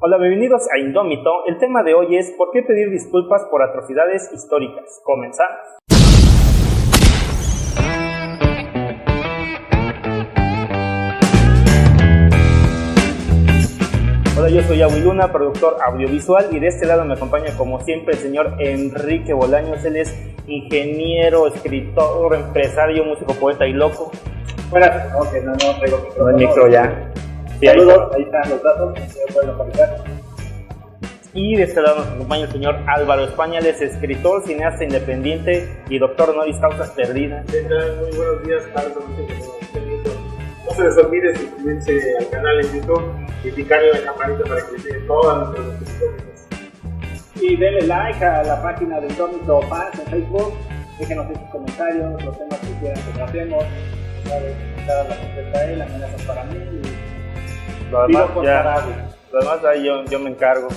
Hola, bienvenidos a Indómito. El tema de hoy es ¿por qué pedir disculpas por atrocidades históricas? Comenzamos. Hola, yo soy Awi Luna, productor audiovisual, y de este lado me acompaña como siempre el señor Enrique Bolaños. Él es ingeniero, escritor, empresario, músico, poeta y loco. Buenas, no traigo micrófono. El micro ya. Sí, saludos, ahí están los datos, se pueden localizar. Y de este lado nos acompaña el señor Álvaro España, él es escritor, cineasta independiente y doctor honoris causa perdidas. ¿Qué tal? Muy buenos días, tardes, no se les olvide suscribirse al canal en YouTube y picarle la campanita para que les lleguen todas nuestras notificaciones. Y denle like a la página de Indómito Fans en Facebook, déjenos sus comentarios, los temas que quieran que tratemos, cada la contesta a él, amenazas para mí y lo demás ahí yo me encargo.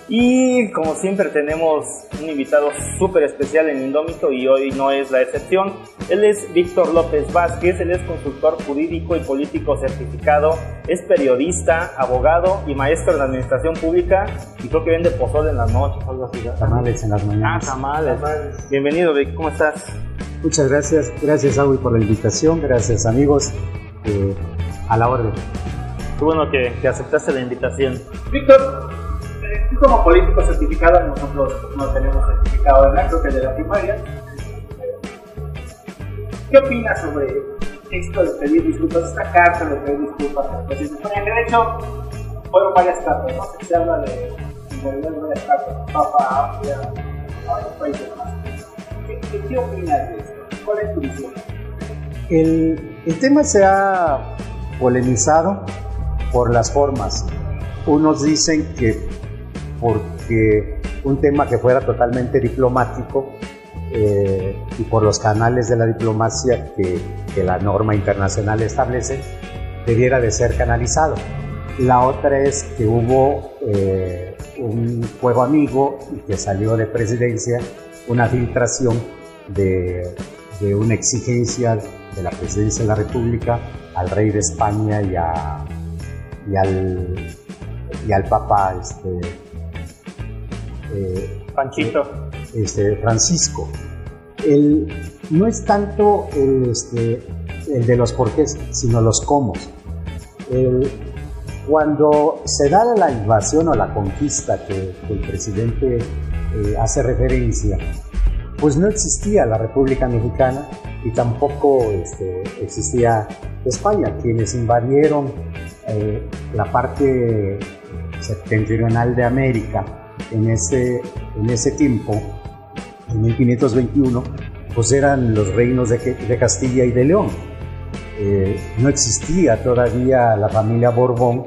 Y como siempre tenemos un invitado súper especial en Indómito y hoy no es la excepción. Él es Víctor López Vázquez, él es consultor jurídico y político certificado, es periodista, abogado y maestro en administración pública y creo que vende pozole en las noches, algo así. Tamales en las mañanas. Tamales. Bienvenido, Vic, ¿cómo estás? Muchas gracias Awi por la invitación, gracias amigos, a la orden. Qué bueno que aceptaste la invitación. Víctor, tú como político certificado, nosotros no tenemos certificado de nada, creo que el de la primaria. ¿Qué opinas sobre esto de pedir disculpas, esta carta de pedir disculpas a la presidenta de España? Que de hecho fueron varias cartas, no sé si se habla de varias cartas, Papa, Austria, varios países más. ¿Qué opinas de esto? ¿Cuál es tu visión? El tema se ha polemizado por las formas. Unos dicen que porque un tema que fuera totalmente diplomático y por los canales de la diplomacia que la norma internacional establece, debiera de ser canalizado. La otra es que hubo un juego amigo y que salió de presidencia una filtración de una exigencia de la presidencia de la República al rey de España y al Papa Panchito. Francisco. No es tanto el de los porqués, sino los cómo. Cuando se da la invasión o la conquista que el presidente hace referencia, pues no existía la República Mexicana y tampoco existía España. Quienes invadieron la parte septentrional de América en ese tiempo, en 1521, pues eran los reinos de Castilla y de León. No existía todavía la familia Borbón,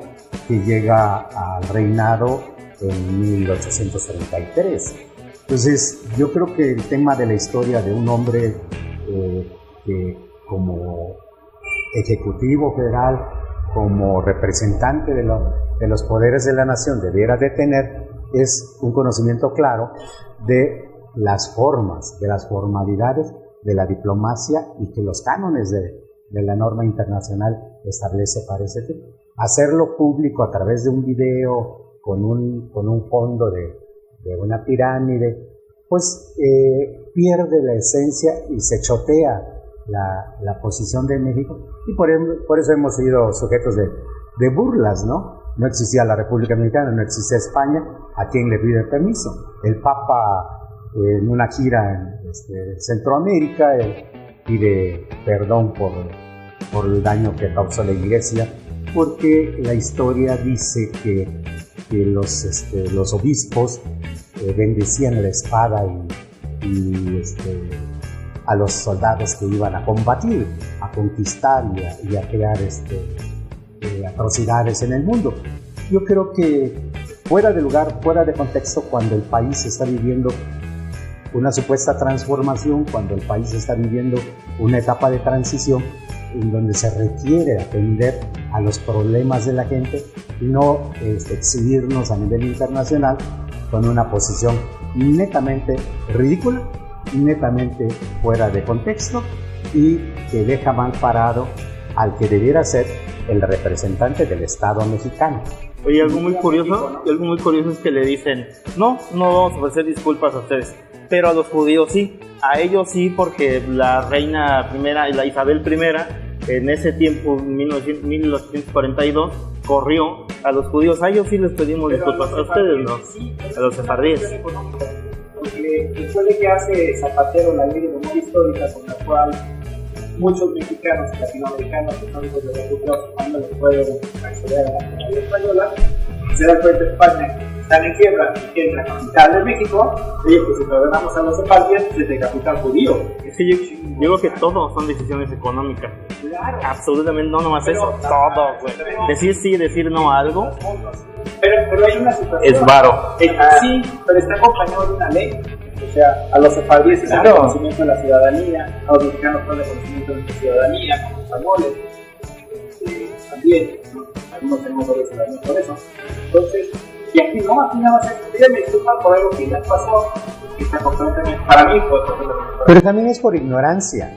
que llega al reinado en 1833. Entonces, yo creo que el tema de la historia de un hombre que como ejecutivo federal, como representante de los poderes de la nación, debiera de tener es un conocimiento claro de las formas, de las formalidades de la diplomacia y que los cánones de la norma internacional establece para ese tema. Hacerlo público a través de un video con un fondo de una pirámide, pues pierde la esencia y se chotea la posición de México, y por eso hemos sido sujetos de burlas, ¿no? No existía la República Mexicana, no existía España. ¿A quién le pide permiso? El Papa, en una gira en Centroamérica, pide perdón por el daño que causó la Iglesia, porque la historia dice que los obispos bendecían la espada y a los soldados que iban a combatir, a conquistar y a crear atrocidades en el mundo. Yo creo que fuera de lugar, fuera de contexto, cuando el país está viviendo una supuesta transformación, cuando el país está viviendo una etapa de transición en donde se requiere atender a los problemas de la gente y no exhibirnos a nivel internacional con una posición netamente ridícula, netamente fuera de contexto y que deja mal parado al que debiera ser el representante del Estado mexicano. Oye, algo muy curioso es que le dicen, no vamos a ofrecer disculpas a ustedes, pero a los judíos sí, a ellos sí, porque la reina primera, la Isabel I, en ese tiempo, 1842, corrió a los judíos, a ellos sí les pedimos disculpas, a ustedes no, a los sefardíes. Porque después de que hace Zapatero la ley de memoria histórica, con la cual muchos mexicanos y latinoamericanos que son hijos de refugiados españoles pueden acceder a la nacionalidad española, se da cuenta España están en quiebra, que es la capital de México, y pues si ordenamos a los sefardíes desde capital judío. Sí, yo creo que todo son decisiones económicas. Claro. Absolutamente, no nomás eso, todo, güey. Decir sí, decir no a algo. Pero hay una situación. Es varo. Sí, pero está acompañado de una ley. O sea, a los sefardíes se les da reconocimiento de la ciudadanía, a los mexicanos se les da reconocimiento de la ciudadanía, como españoles, también, ¿no? Algunos tenemos doble ciudadanía por eso. Entonces, y aquí nada más me disculpan por algo que ya pasó, que está completamente, para mí fue completamente. Pero también es por ignorancia.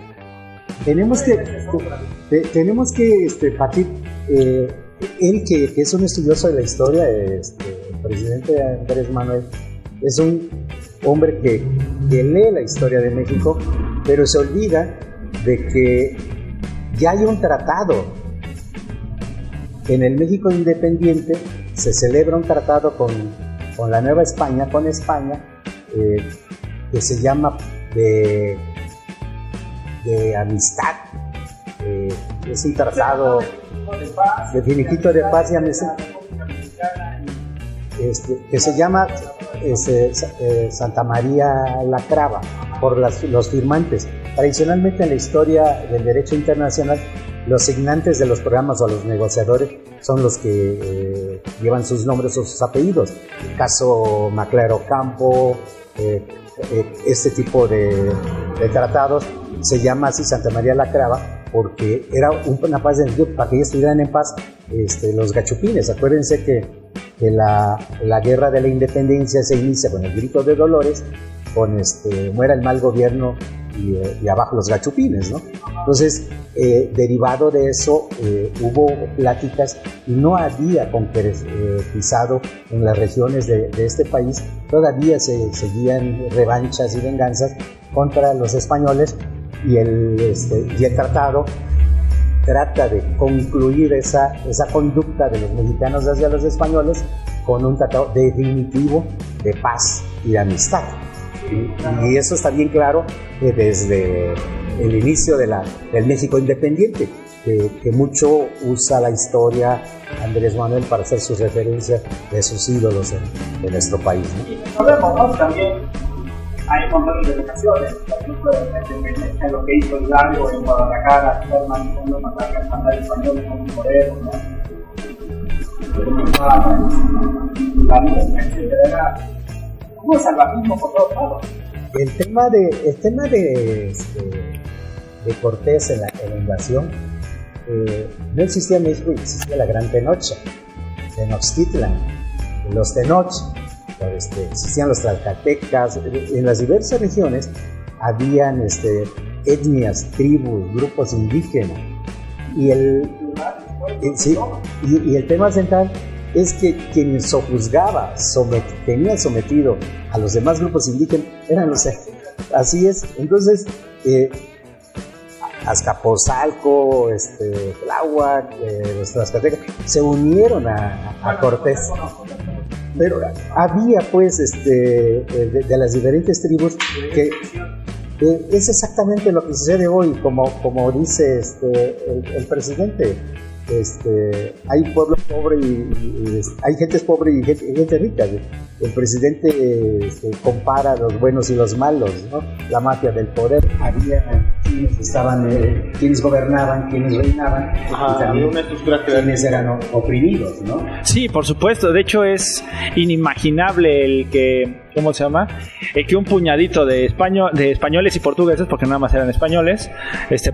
Tenemos que partir, él que es un estudioso de la historia, el presidente Andrés Manuel, es un hombre que lee la historia de México, pero se olvida de que ya hay un tratado. En el México independiente se celebra un tratado con la Nueva España, con España, que se llama de amistad. Es un tratado de finiquito de paz y amistad, que se llama Santa María la Crava, por los firmantes. Tradicionalmente en la historia del derecho internacional, los signantes de los programas o los negociadores son los que llevan sus nombres o sus apellidos. El caso Maclero Ocampo, este tipo de tratados se llama así Santa María la Crava, porque era una paz para que ellos estuvieran en paz, los gachupines. Acuérdense que la guerra de la independencia se inicia con el grito de Dolores, con muera el mal gobierno y abajo los gachupines, ¿no? Entonces, derivado de eso, hubo pláticas y no había concretizado en las regiones de este país, todavía se seguían revanchas y venganzas contra los españoles, y el tratado trata de concluir esa conducta de los mexicanos hacia los españoles con un tratado definitivo de paz y de amistad. Y eso está bien claro desde el inicio del México independiente, que mucho usa la historia Andrés Manuel para hacer sus referencias de sus ídolos de nuestro país, ¿no? Y recordemos, ¿no? También hay montones de ocasiones, por ejemplo, en lo que hizo Hidalgo en Guadalajara, cuando mataron al mandar español con un Moreno, ¿no? La lucha, etcétera, hubo salvajismo por todos lados. El tema de Cortés en la invasión, no existía en México, existía la Gran Tenochtitlan, Tenochtitlan, los Tenoch, existían los tlaxcaltecas. En las diversas regiones habían etnias, tribus, grupos indígenas, y el tema central es que quien sojuzgaba, tenía sometido a los demás grupos indígenas eran los. Así es. Entonces, Azcapotzalco, Tláhuac, los tlaxcaltecas se unieron a Cortés. Pero había, pues, de las diferentes tribus que es exactamente lo que sucede hoy, como dice el presidente. Hay pueblo pobre y hay gente pobre y gente rica. El presidente compara a los buenos y los malos, ¿no? La mafia del poder. Había quienes gobernaban, quienes reinaban, y también quienes eran oprimidos, ¿no? Sí, por supuesto. De hecho, es inimaginable el que, ¿cómo se llama? El que un puñadito de españoles y portugueses, porque nada más eran españoles,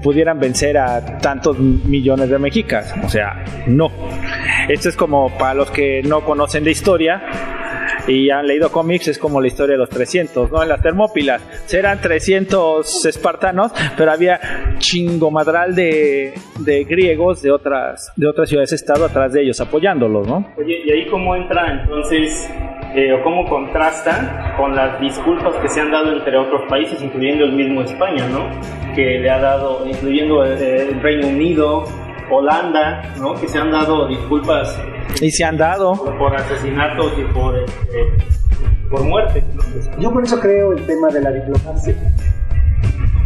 pudieran vencer a tantos millones de mexicas. O sea, no. Esto es como, para los que no conocen de historia, y han leído cómics, es como la historia de los 300, ¿no? En las Termópilas eran 300 espartanos, pero había chingomadral de griegos de otras ciudades-estado atrás de ellos apoyándolos, ¿no? Oye, ¿y ahí cómo entra entonces, o cómo contrasta con las disculpas que se han dado entre otros países, incluyendo el mismo España, ¿no? Que le ha dado, incluyendo el Reino Unido, Holanda, ¿no? Que se han dado disculpas. Y se han dado por asesinatos y por muertes, ¿no? Yo por eso creo el tema de la diplomacia.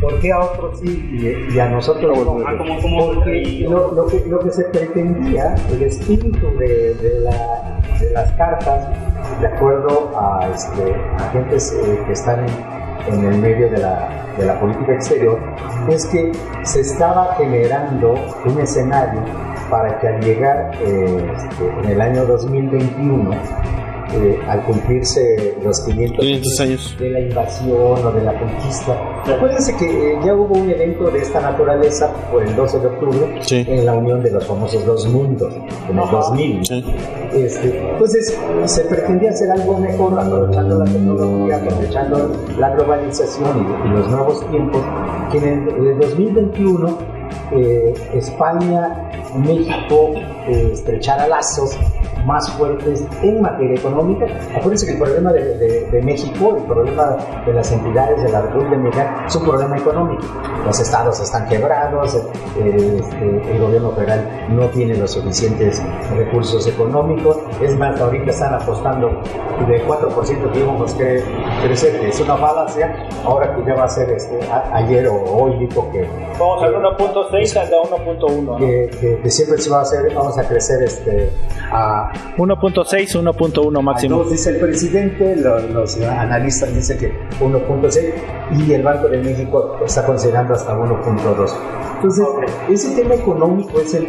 ¿Por qué a otros sí y a nosotros no? Porque lo que se pretendía, el espíritu de las cartas, de acuerdo a agentes que están en el medio de la política exterior, es que se estaba generando un escenario para que al llegar en el año 2021, al cumplirse los 500 años de la invasión o de la conquista. Acuérdense que ya hubo un evento de esta naturaleza por el 12 de octubre en la unión de los famosos dos mundos, en el 2000. Sí. Entonces se pretendía hacer algo mejor aprovechando la tecnología, aprovechando la globalización y los nuevos tiempos, que en el 2021 España, México estrechara lazos más fuertes en materia económica. Acuérdense que el problema de México, el problema de las entidades de la República Mexicana es un problema económico. Los estados están quebrados, el gobierno federal no tiene los suficientes recursos económicos. Es más, ahorita están apostando del 4% que íbamos a crecer, que es una falacia. Ahora que ya va a ser ayer o hoy dijo que vamos al 1.6 hasta 1.1, que siempre se va a hacer, vamos a crecer a 1.6, 1.1 máximo. Dice el presidente, los analistas dicen que 1.6 y el Banco de México está considerando hasta 1.2. Entonces, ese tema económico es el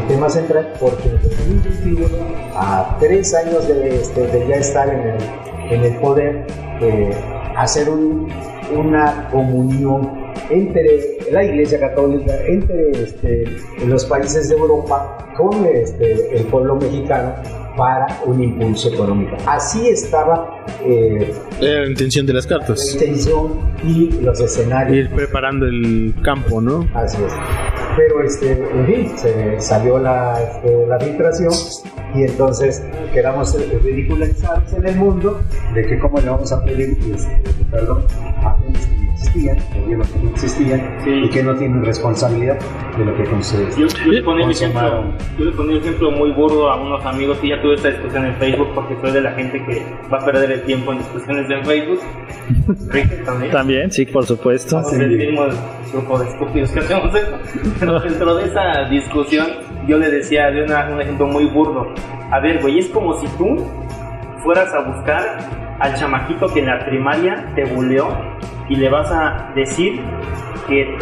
tema central, porque en el 2021, a 3 años de ya estar en el poder, hacer una comunión entre la Iglesia Católica, entre los países de Europa con el pueblo mexicano para un impulso económico. Así estaba la intención de las cartas. La intención y los escenarios. Ir preparando el campo, ¿no? Así es. Pero en fin, se salió la filtración y entonces quedamos ridiculizados en el mundo de que cómo le vamos a pedir a gente que no existían, gobiernos que no existían y que no tienen responsabilidad de lo que consumen. Yo le ponía un ejemplo muy burdo a unos amigos y ya tuve esta discusión en Facebook, porque soy de la gente que va a perder el tiempo en discusiones en Facebook. Rick también, sí, por supuesto. Es el mismo grupo de estúpidos que hacemos eso. Pero dentro de esa discusión yo le decía de un ejemplo muy burdo. A ver, güey, es como si tú fueras a buscar al chamaquito que en la primaria te buleó y le vas a decir que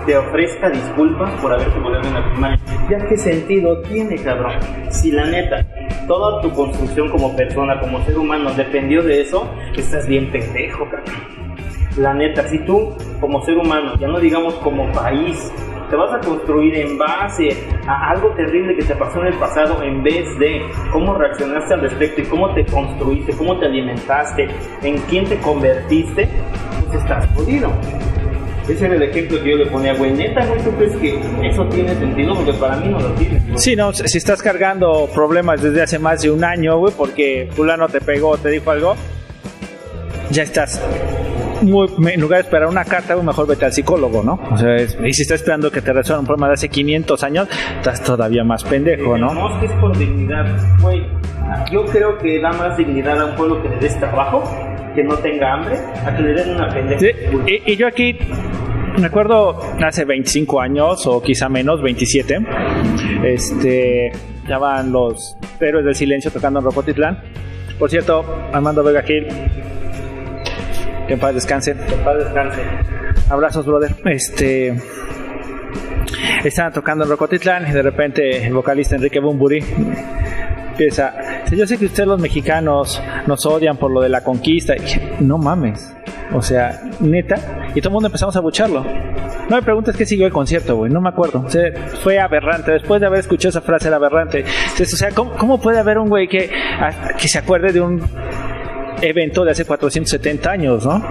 te ofrezca disculpas por haberte buleado en la primaria. ¿Ya qué sentido tiene, cabrón? Si la neta, toda tu construcción como persona, como ser humano, dependió de eso, estás bien pendejo, cabrón. La neta, si tú, como ser humano, ya no digamos como país, te vas a construir en base a algo terrible que te pasó en el pasado, en vez de cómo reaccionaste al respecto y cómo te construiste, cómo te alimentaste, en quién te convertiste, pues estás jodido. Ese era el ejemplo que yo le ponía, güey, neta, ¿no tú crees que eso tiene sentido? Porque para mí no lo tiene. Sí, no, si estás cargando problemas desde hace más de un año, güey, porque fulano te pegó, te dijo algo, ya estás... en lugar de esperar una carta, mejor vete al psicólogo, ¿no? O sea, y si estás esperando que te resuelva un problema de hace 500 años, estás todavía más pendejo, ¿no? No, que es por dignidad, güey. Yo creo que da más dignidad a un pueblo que le des trabajo, que no tenga hambre, a que le den una pendeja. Sí, y yo aquí me acuerdo hace 25 años, o quizá menos, 27, ya van los Héroes del Silencio tocando en Rocotitlán. Por cierto, Armando Vega Gil, que en paz descanse. Que en paz descanse. Abrazos, brother. Estaban tocando en Rocotitlán y de repente el vocalista Enrique Bunbury empieza: yo sé que ustedes los mexicanos nos odian por lo de la conquista. Y dije, no mames, o sea, neta. Y todo el mundo empezamos a abucharlo. No me preguntes qué siguió el concierto, güey, no me acuerdo. O sea, fue aberrante. Después de haber escuchado esa frase, era aberrante. Entonces, o sea, ¿cómo puede haber un güey que se acuerde de un evento de hace 470 años, ¿no?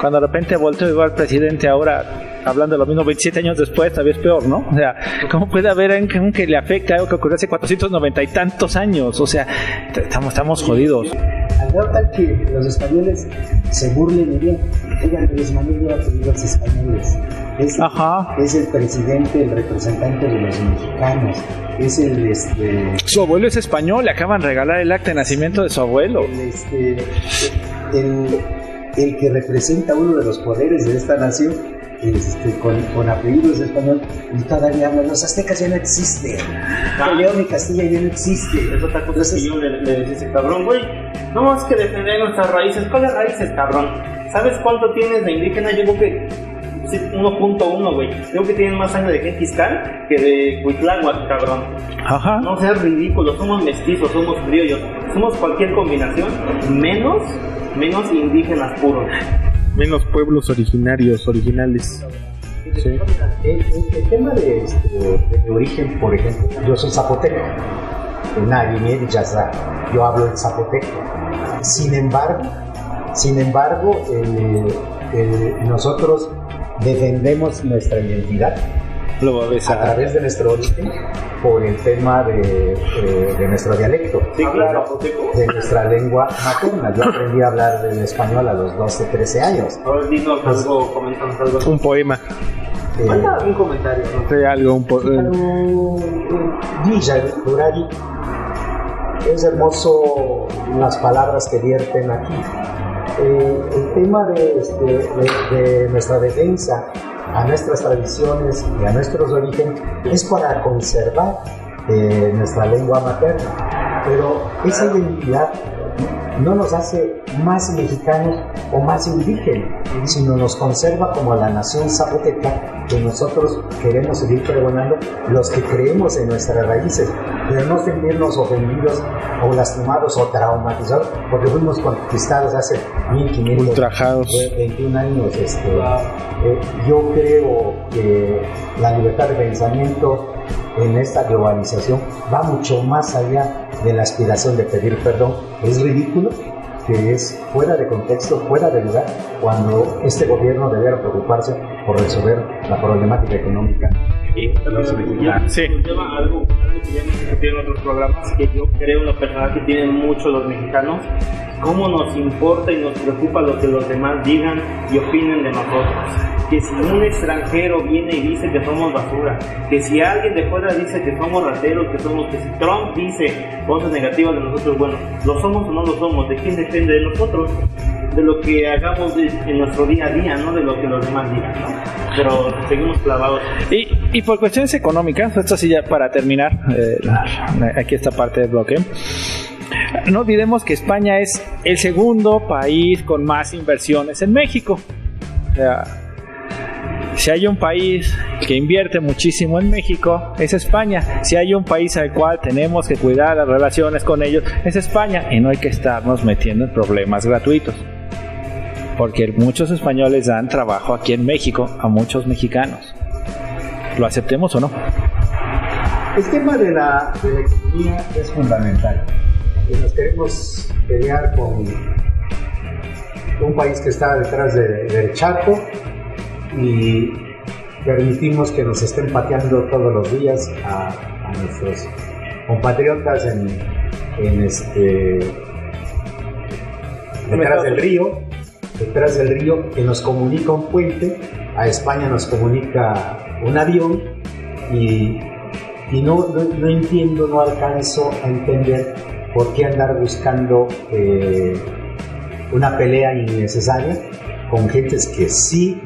Cuando de repente volteó igual al presidente ahora hablando de lo mismo 27 años después, todavía es peor, ¿no? O sea, ¿cómo puede haber alguien que le afecte algo que ocurrió hace 490 y tantos años? O sea, estamos jodidos. Al grado tal que los españoles se burlen y digan, oigan, Andrés Manuel lleva apellido a los españoles. Es el presidente, el representante de los mexicanos. Es Su abuelo es español, le acaban de regalar el acta de nacimiento de su abuelo. El que representa uno de los poderes de esta nación, con apellidos de español, y todavía hablan, los aztecas ya no existen. León y Castilla ya no existe. Es otra cosa que yo le decía ese cabrón, güey. No más que defender nuestras raíces. ¿Cuáles raíces, cabrón? ¿Sabes cuánto tienes de indígena? Yo creo que 1.1, güey. Creo que tienen más sangre de Genghis Khan que de Cuitláhuac, cabrón. Ajá. No seas ridículo, somos mestizos, somos criollos, somos cualquier combinación, menos indígenas puros. Menos pueblos originales. Sí. El tema de origen, por ejemplo, yo soy zapoteco. Yo hablo en zapoteco. Sin embargo, nosotros defendemos nuestra identidad a través de nuestro origen por el tema de nuestro dialecto, sí, claro, de nuestra lengua materna. Yo aprendí a hablar el español a los 12, 13 años. Ahora dinos algo, comentamos algo. Un poema. Manda un comentario, ¿no? Sí, algo, un poema. Villa, Urari. Es hermoso las palabras que vierten aquí. El tema de nuestra defensa a nuestras tradiciones y a nuestros orígenes es para conservar nuestra lengua materna, pero esa identidad no nos hace más mexicanos o más indígenas, sino nos conserva como la nación zapoteca que nosotros queremos seguir pregonando, los que creemos en nuestras raíces, pero no sentirnos ofendidos o lastimados o traumatizados porque fuimos conquistados hace 1521 años. Yo creo que la libertad de pensamiento en esta globalización va mucho más allá de la aspiración de pedir perdón. Es ridículo, que es fuera de contexto, fuera de lugar, cuando este gobierno debiera preocuparse por resolver la problemática económica. Sí. Algo que ya hemos discutido en otros programas, que yo creo en lo personal que tienen mucho los mexicanos, cómo nos importa y nos preocupa lo que los demás digan y opinen de nosotros. Que si un extranjero viene y dice que somos basura, que si alguien de fuera dice que somos rateros, que si Trump dice cosas negativas de nosotros, bueno, ¿lo somos o no lo somos? ¿De quién depende? De nosotros, de lo que hagamos en nuestro día a día, no de lo que los demás digan, ¿no? Pero seguimos clavados. Y por cuestiones económicas, esto sí ya para terminar, aquí esta parte del bloque. No olvidemos que España es el segundo país con más inversiones en México. O sea, si hay un país que invierte muchísimo en México, es España. Si hay un país al cual tenemos que cuidar las relaciones con ellos, es España. Y no hay que estarnos metiendo en problemas gratuitos, porque muchos españoles dan trabajo aquí en México a muchos mexicanos. ¿Lo aceptemos o no? El tema de la economía es fundamental. Y nos queremos pelear con un país que está detrás del charco y permitimos que nos estén pateando todos los días a nuestros compatriotas detrás del río que nos comunica un puente, a España nos comunica un avión y no entiendo, no alcanzo a entender por qué andar buscando una pelea innecesaria con gentes que sí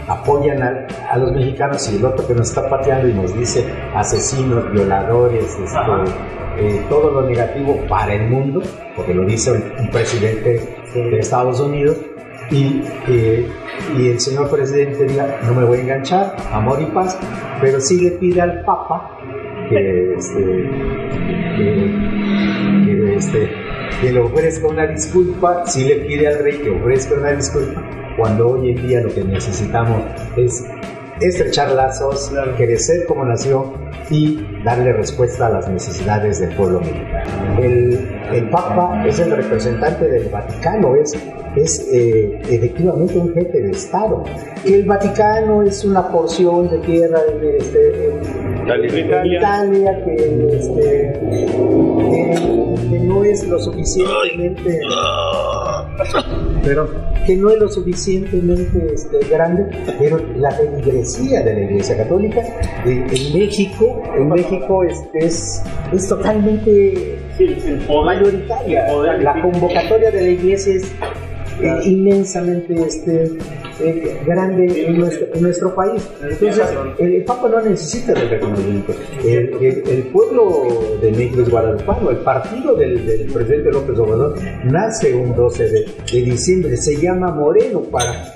apoyan a los mexicanos, y el otro que nos está pateando y nos dice asesinos, violadores, todo lo negativo para el mundo, porque lo dice un presidente de Estados Unidos, y el señor presidente diga, no me voy a enganchar, amor y paz, pero sí le pide al Papa que le ofrezca una disculpa, sí le pide al rey que ofrezca una disculpa, cuando hoy en día lo que necesitamos es estrechar lazos, crecer como nación y darle respuesta a las necesidades del pueblo mexicano. El Papa es el representante del Vaticano, es efectivamente un jefe de Estado. El Vaticano es una porción de tierra de Italia que no es lo suficientemente grande, pero la feligresía de la Iglesia Católica en México es totalmente mayoritaria. La convocatoria de la Iglesia es inmensamente grande en nuestro país. Entonces, el Papa no necesita de reconocimiento. El pueblo de México es guadalupano. El partido del presidente López Obrador nace un 12 de diciembre. Se llama Moreno para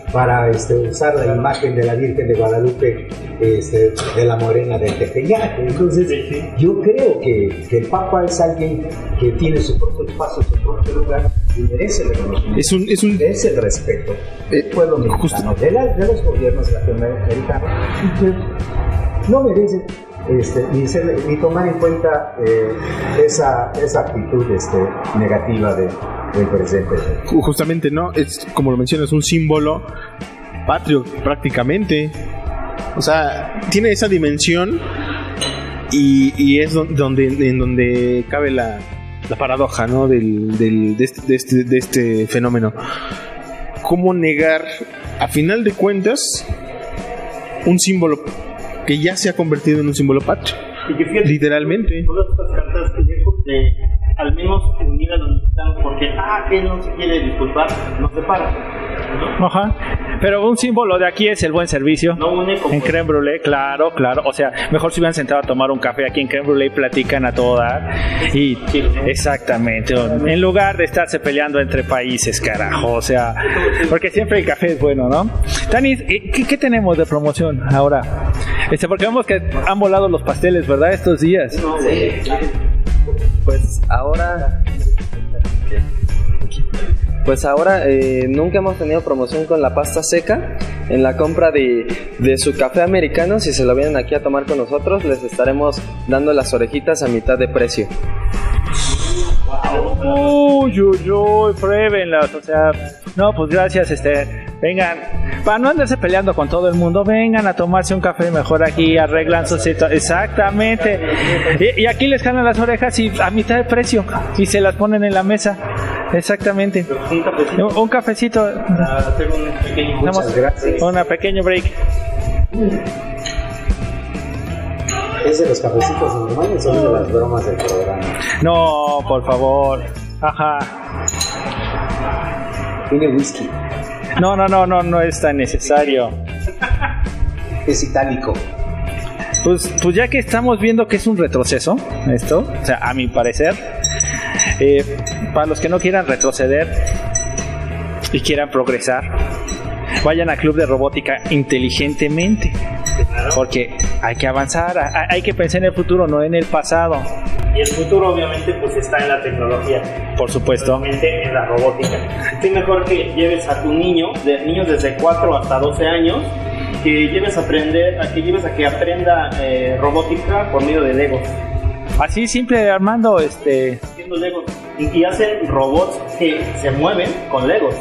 usar la imagen de la Virgen de Guadalupe, de la Morena del Tepeyac. Entonces, yo creo que el Papa es alguien que tiene su propio espacio, su propio lugar y merece el reconocimiento, merece el respeto del pueblo mexicano, de los gobiernos latinoamericanos, y que no merecen ni tomar en cuenta esa actitud negativa del presidente. Justamente, ¿no? Es, como lo mencionas, un símbolo patrio prácticamente. O sea, tiene esa dimensión y es donde cabe la paradoja, ¿no? de este fenómeno. ¿Cómo negar, a final de cuentas, un símbolo que ya se ha convertido en un símbolo patrio? Literalmente. Todas estas cartas de al menos unir a los mexicanos, porque que no se quiere disculpar, no se para, ¿no? Ajá. Pero un símbolo de aquí es el buen servicio. No une como en Crème Brûlée, claro. O sea, mejor si hubieran sentado a tomar un café aquí en Crème Brûlée y platican a todo dar. Y exactamente, en lugar de estarse peleando entre países, carajo. O sea, porque siempre el café es bueno, ¿no? Tanis, ¿qué tenemos de promoción ahora? Porque vemos que han volado los pasteles, ¿verdad? Estos días. Sí. Pues ahora nunca hemos tenido promoción con la pasta seca. En la compra de su café americano, si se lo vienen aquí a tomar con nosotros, les estaremos dando las orejitas a mitad de precio. Pruébenlas, o sea, no, pues gracias, vengan, para no andarse peleando con todo el mundo, vengan a tomarse un café mejor aquí, arreglan su situación, exactamente, y aquí les jalan las orejas y a mitad de precio, y se las ponen en la mesa, exactamente, un cafecito, para hacer un pequeño, muchas gracias, un pequeño break. ¿Es de los cafecitos normales o de las bromas del programa? No, por favor. Ajá. Tiene whisky. No es tan necesario. Es itálico. Pues ya que estamos viendo que es un retroceso esto, o sea, a mi parecer, para los que no quieran retroceder y quieran progresar, vayan al Club de Robótica inteligentemente. Porque hay que avanzar, hay que pensar en el futuro, no en el pasado. Y el futuro obviamente pues está en la tecnología. Por supuesto. Obviamente en la robótica. Es mejor que lleves a tu niños desde 4 hasta 12 años, que lleves a que aprenda robótica por medio de Legos. Así simple, Armando, Haciendo Legos. Y hacen robots que se mueven con Legos.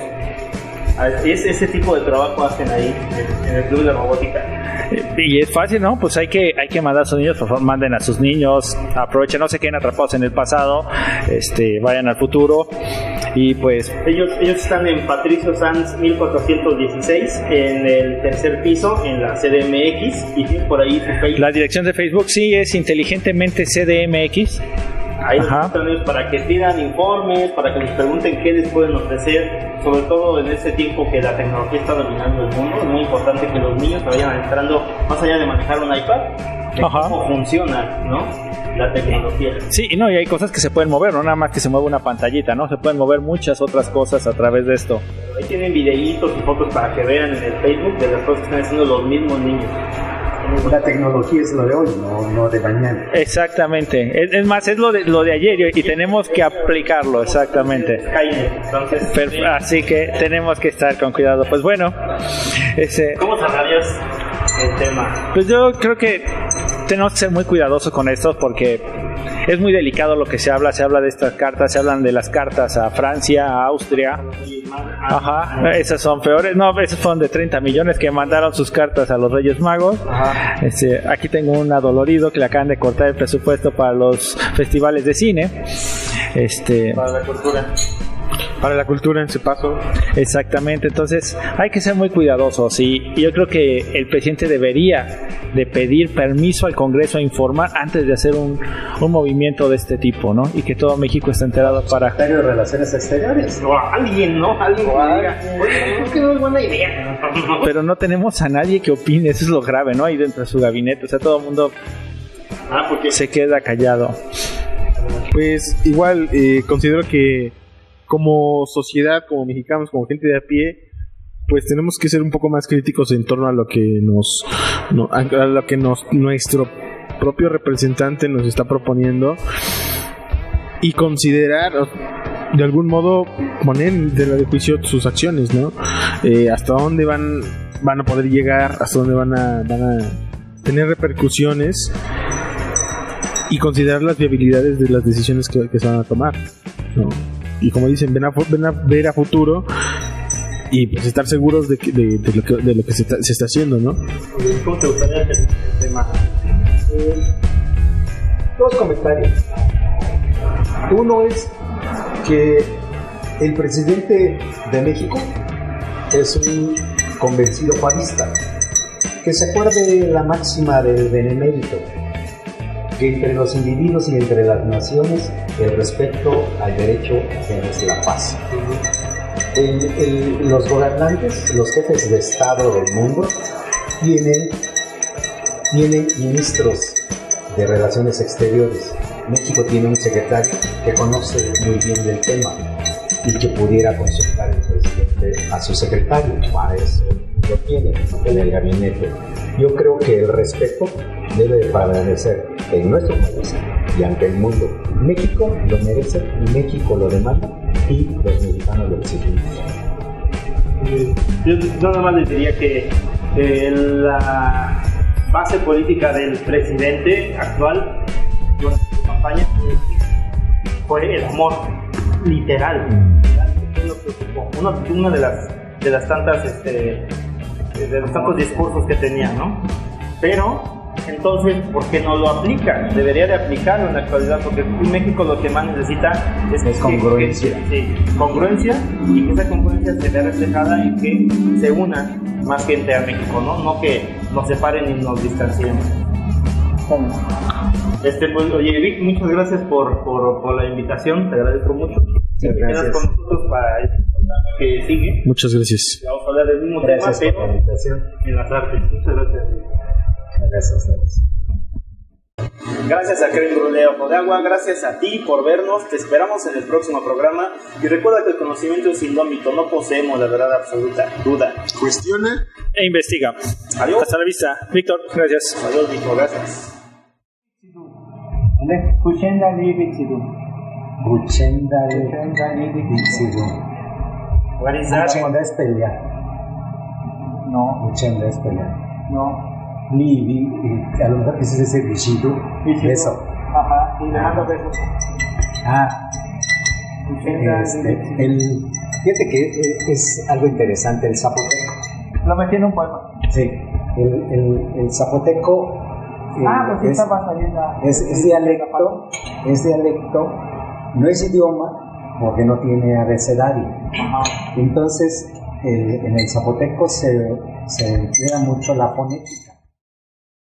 Ese tipo de trabajo hacen ahí en el Club de Robótica. Y es fácil, ¿no? Pues hay que mandar a sus niños, por favor, manden a sus niños, aprovechen, no se queden atrapados en el pasado, vayan al futuro. Y pues ellos están en Patricio Sanz 1416, en el tercer piso, en la CDMX, y tienen por ahí su Facebook. La dirección de Facebook sí es inteligentemente CDMX. Ahí están ellos para que pidan informes, para que les pregunten qué les pueden ofrecer, sobre todo en este tiempo que la tecnología está dominando el mundo. Es muy importante que los niños vayan entrando más allá de manejar un iPad, de cómo funciona, ¿no?, la tecnología. Sí, y hay cosas que se pueden mover, no nada más que se mueve una pantallita, ¿no? Se pueden mover muchas otras cosas a través de esto. Ahí tienen videitos y fotos para que vean en el Facebook de las cosas que están haciendo los mismos niños. La tecnología es lo de hoy, no de mañana. Exactamente. Es más, es lo de ayer y tenemos que aplicarlo, exactamente. Entonces, Así que tenemos que estar con cuidado. Pues bueno, ¿cómo cerrarías el tema? pues yo creo que tenemos que ser muy cuidadosos con esto porque es muy delicado lo que se habla de estas cartas, se hablan de las cartas a Francia, a Austria. Ajá, esas son peores. No, esas fueron de 30 millones que mandaron sus cartas a los Reyes Magos. Ajá. Aquí tengo un adolorido que le acaban de cortar el presupuesto para los festivales de cine. Para la cultura. Para la cultura en ese paso. Exactamente, entonces hay que ser muy cuidadosos y yo creo que el presidente debería de pedir permiso al Congreso a informar antes de hacer un movimiento de este tipo, ¿no? Y que todo México esté enterado para... Secretario de Relaciones Exteriores. O alguien, ¿no? Alguien que diga, oye, creo que no es buena idea. Pero no tenemos a nadie que opine, eso es lo grave, ¿no? Ahí dentro de su gabinete, o sea, todo el mundo porque se queda callado. Pues igual considero que como sociedad, como mexicanos, como gente de a pie, pues tenemos que ser un poco más críticos en torno a lo que nuestro propio representante nos está proponiendo y considerar, de algún modo, poner de juicio sus acciones, ¿no? Hasta dónde van a poder llegar, hasta dónde van a tener repercusiones y considerar las viabilidades de las decisiones que se van a tomar, ¿no? Y como dicen, ven a ver a futuro y pues estar seguros de lo que se está haciendo, ¿no? ¿Cómo te gustaría el tema? Dos comentarios. Uno es que el presidente de México es un convencido juarista. Que se acuerde la máxima del Benemérito, que entre los individuos y entre las naciones el respeto al derecho es la paz. Los gobernantes, los jefes de Estado del mundo tienen ministros de Relaciones Exteriores. México tiene un secretario que conoce muy bien del tema y que pudiera consultar el presidente a su secretario. Para eso lo tiene en el gabinete. Yo creo que el respeto debe de prevalecer en nuestro país y ante el mundo. México lo merece, México lo demanda y los mexicanos lo exigimos. Yo nada más les diría que la base política del presidente actual durante su campaña fue el amor literal. Una de las tantas de los tantos discursos que tenía, ¿no? Pero entonces, ¿por qué no lo aplica? Debería de aplicarlo en la actualidad, porque en México lo que más necesita es congruencia. Congruencia, y que esa congruencia se vea reflejada en que se una más gente a México, ¿no? No que nos separen y nos distanciemos. Pues, oye, Vic, muchas gracias por la invitación, te agradezco mucho. Sí, gracias. Quedas con nosotros para el programa que sigue. Muchas gracias. Vamos a hablar del mismo Gracias tema, por la pero invitación. en las artes. Muchas gracias. Gracias a ustedes. Gracias a Creme Brulee Ojo de Agua, gracias a ti por vernos, te esperamos en el próximo programa y recuerda que el conocimiento es indómito, no poseemos la verdad absoluta, duda. Cuestiona E investiga. Adiós. Hasta la vista. Víctor, gracias. Adiós, Vico, gracias. Buchendali Bixidu. What is that? Buchenda es pelear. No, Buchenda es pelear. no. A lo mejor quisiste decir Bixidu. Eso. Ajá, y le mando besos. Fíjate que es algo interesante el zapoteco. Lo metí en un poema. Sí, el zapoteco Pues sí, está saliendo. es dialecto, no es idioma porque no tiene abecedario. Ajá. Entonces, en el zapoteco se emplea mucho la fonética.